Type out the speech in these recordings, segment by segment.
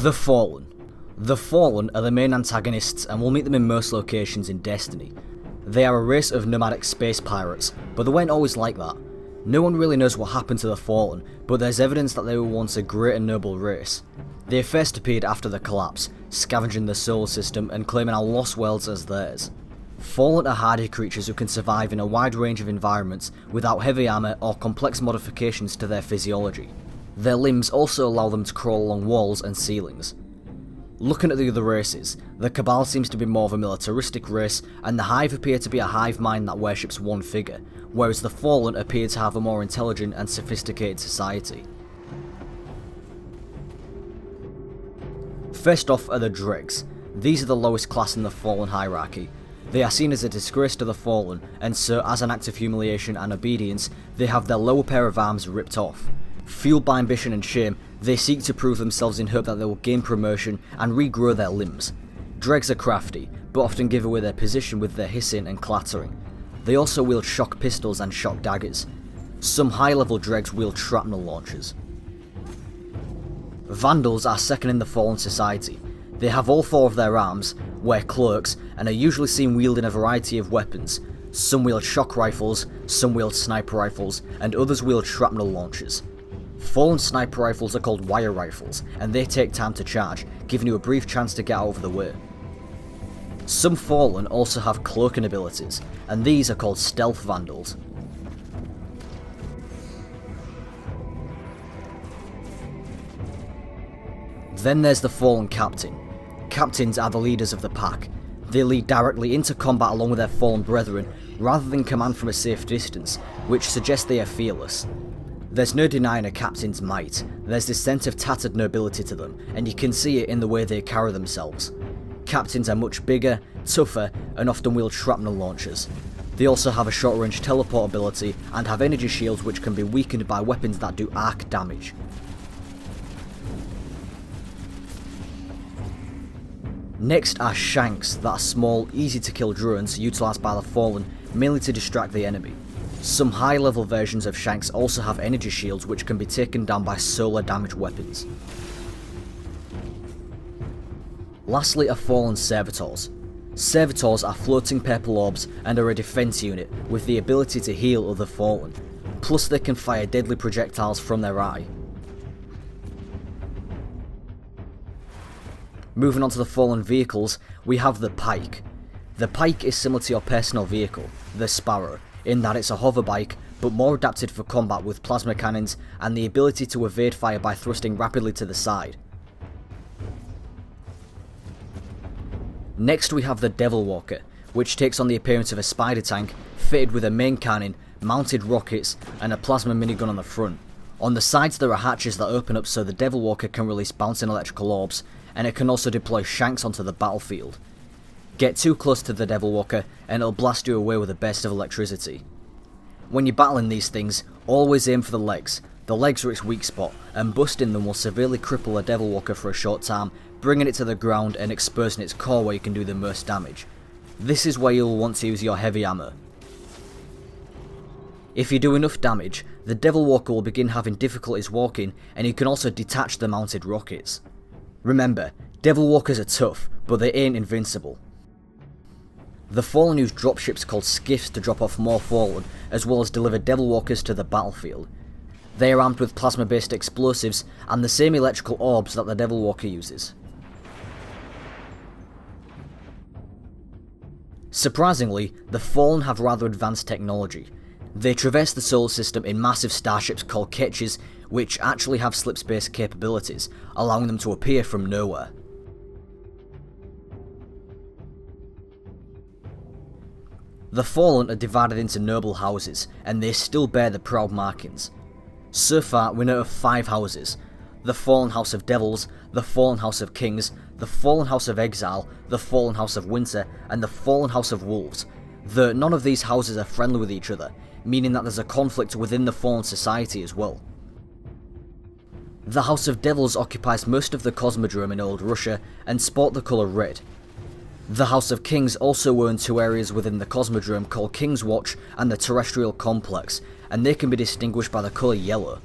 The Fallen. The Fallen are the main antagonists, and we'll meet them in most locations in Destiny. They are a race of nomadic space pirates, but they weren't always like that. No one really knows what happened to the Fallen, but there's evidence that they were once a great and noble race. They first appeared after the collapse, scavenging the solar system and claiming our lost worlds as theirs. Fallen are hardy creatures who can survive in a wide range of environments without heavy armour or complex modifications to their physiology. Their limbs also allow them to crawl along walls and ceilings. Looking at the other races, the Cabal seems to be more of a militaristic race, and the Hive appear to be a hive mind that worships one figure, whereas the Fallen appear to have a more intelligent and sophisticated society. First off are the DREGs. These are the lowest class in the Fallen hierarchy. They are seen as a disgrace to the Fallen, and so as an act of humiliation and obedience, they have their lower pair of arms ripped off. Fueled by ambition and shame, they seek to prove themselves in hope that they will gain promotion and regrow their limbs. DREGs are crafty, but often give away their position with their hissing and clattering. They also wield shock pistols and shock daggers. Some high-level DREGs wield shrapnel launchers. Vandals are second in the Fallen society. They have all four of their arms, wear cloaks, and are usually seen wielding a variety of weapons. Some wield shock rifles, some wield sniper rifles, and others wield shrapnel launchers. Fallen sniper rifles are called wire rifles, and they take time to charge, giving you a brief chance to get out of the way. Some Fallen also have cloaking abilities, and these are called stealth vandals. Then there's the Fallen Captain. Captains are the leaders of the pack. They lead directly into combat along with their Fallen brethren, rather than command from a safe distance, which suggests they are fearless. There's no denying a captain's might. There's this sense of tattered nobility to them, and you can see it in the way they carry themselves. Captains are much bigger, tougher, and often wield shrapnel launchers. They also have a short-range teleport ability and have energy shields which can be weakened by weapons that do arc damage. Next are Shanks, that are small, easy to kill drones utilised by the Fallen, mainly to distract the enemy. Some high level versions of Shanks also have energy shields which can be taken down by solar damage weapons. Lastly are Fallen Servitors. Servitors are floating purple orbs and are a defense unit with the ability to heal other Fallen, plus they can fire deadly projectiles from their eye. Moving on to the Fallen vehicles, we have the PIKE. The PIKE is similar to your personal vehicle, the Sparrow, in that it's a hover bike, but more adapted for combat with plasma cannons and the ability to evade fire by thrusting rapidly to the side. Next we have the Devil Walker, which takes on the appearance of a spider tank, fitted with a main cannon, mounted rockets, and a plasma minigun on the front. On the sides there are hatches that open up so the Devil Walker can release bouncing electrical orbs, and it can also deploy Shanks onto the battlefield. Get too close to the Devil Walker and it'll blast you away with a burst of electricity. When you're battling these things, always aim for the legs. The legs are its weak spot, and busting them will severely cripple a Devil Walker for a short time, bringing it to the ground and exposing its core where you can do the most damage. This is where you'll want to use your heavy ammo. If you do enough damage, the Devil Walker will begin having difficulties walking, and you can also detach the mounted rockets. Remember, Devil Walkers are tough, but they ain't invincible. The Fallen use dropships called SKIFFs to drop off more Fallen, as well as deliver Devil Walkers to the battlefield. They are armed with plasma-based explosives and the same electrical orbs that the Devil Walker uses. Surprisingly, the Fallen have rather advanced technology. They traverse the solar system in massive starships called ketches, which actually have slip-space capabilities, allowing them to appear from nowhere. The Fallen are divided into noble houses, and they still bear the proud markings. So far, we know of 5 houses: the Fallen House of Devils, the Fallen House of Kings, the Fallen House of Exile, the Fallen House of Winter, and the Fallen House of Wolves, though none of these houses are friendly with each other, meaning that there's a conflict within the Fallen society as well. The House of Devils occupies most of the Cosmodrome in Old Russia and sport the colour red. The House of Kings also own 2 areas within the Cosmodrome called King's Watch and the Terrestrial Complex, and they can be distinguished by the colour yellow.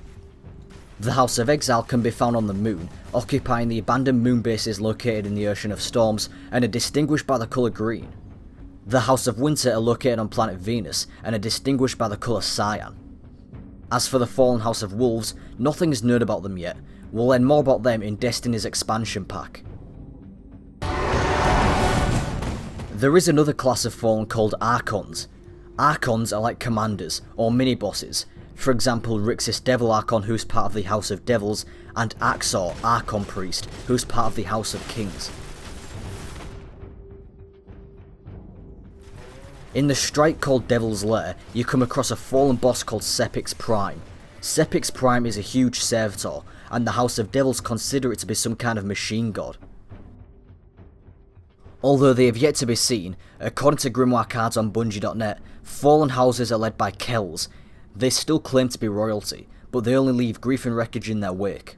The House of Exile can be found on the moon, occupying the abandoned moon bases located in the Ocean of Storms and are distinguished by the colour green. The House of Winter are located on planet Venus and are distinguished by the colour cyan. As for the Fallen House of Wolves, nothing is known about them yet. We'll learn more about them in Destiny's expansion pack. There is another class of Fallen called Archons. Archons are like commanders, or mini-bosses. For example, Rixis Devil Archon, who's part of the House of Devils, and Axor Archon Priest, who's part of the House of Kings. In the strike called Devil's Lair, you come across a fallen boss called Sepix Prime. Sepix Prime is a huge servitor, and the House of Devils consider it to be some kind of machine god. Although they have yet to be seen, according to Grimoire cards on Bungie.net, fallen houses are led by Kells. They still claim to be royalty, but they only leave grief and wreckage in their wake.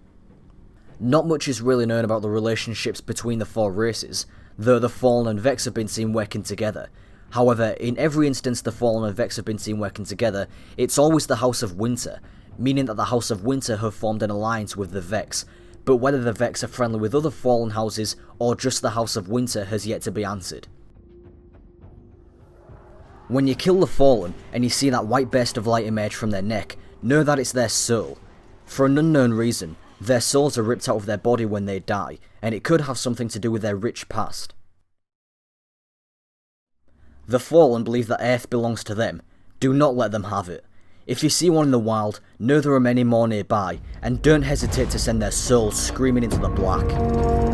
Not much is really known about the relationships between the four races, though the Fallen and Vex have been seen working together. However, in every instance the Fallen and Vex have been seen working together, it's always the House of Winter, meaning that the House of Winter have formed an alliance with the Vex, but whether the Vex are friendly with other Fallen houses or just the House of Winter has yet to be answered. When you kill the Fallen and you see that white burst of light emerge from their neck, know that it's their soul. For an unknown reason, their souls are ripped out of their body when they die, and it could have something to do with their rich past. The Fallen believe that Earth belongs to them. Do not let them have it. If you see one in the wild, know there are many more nearby, and don't hesitate to send their souls screaming into the black.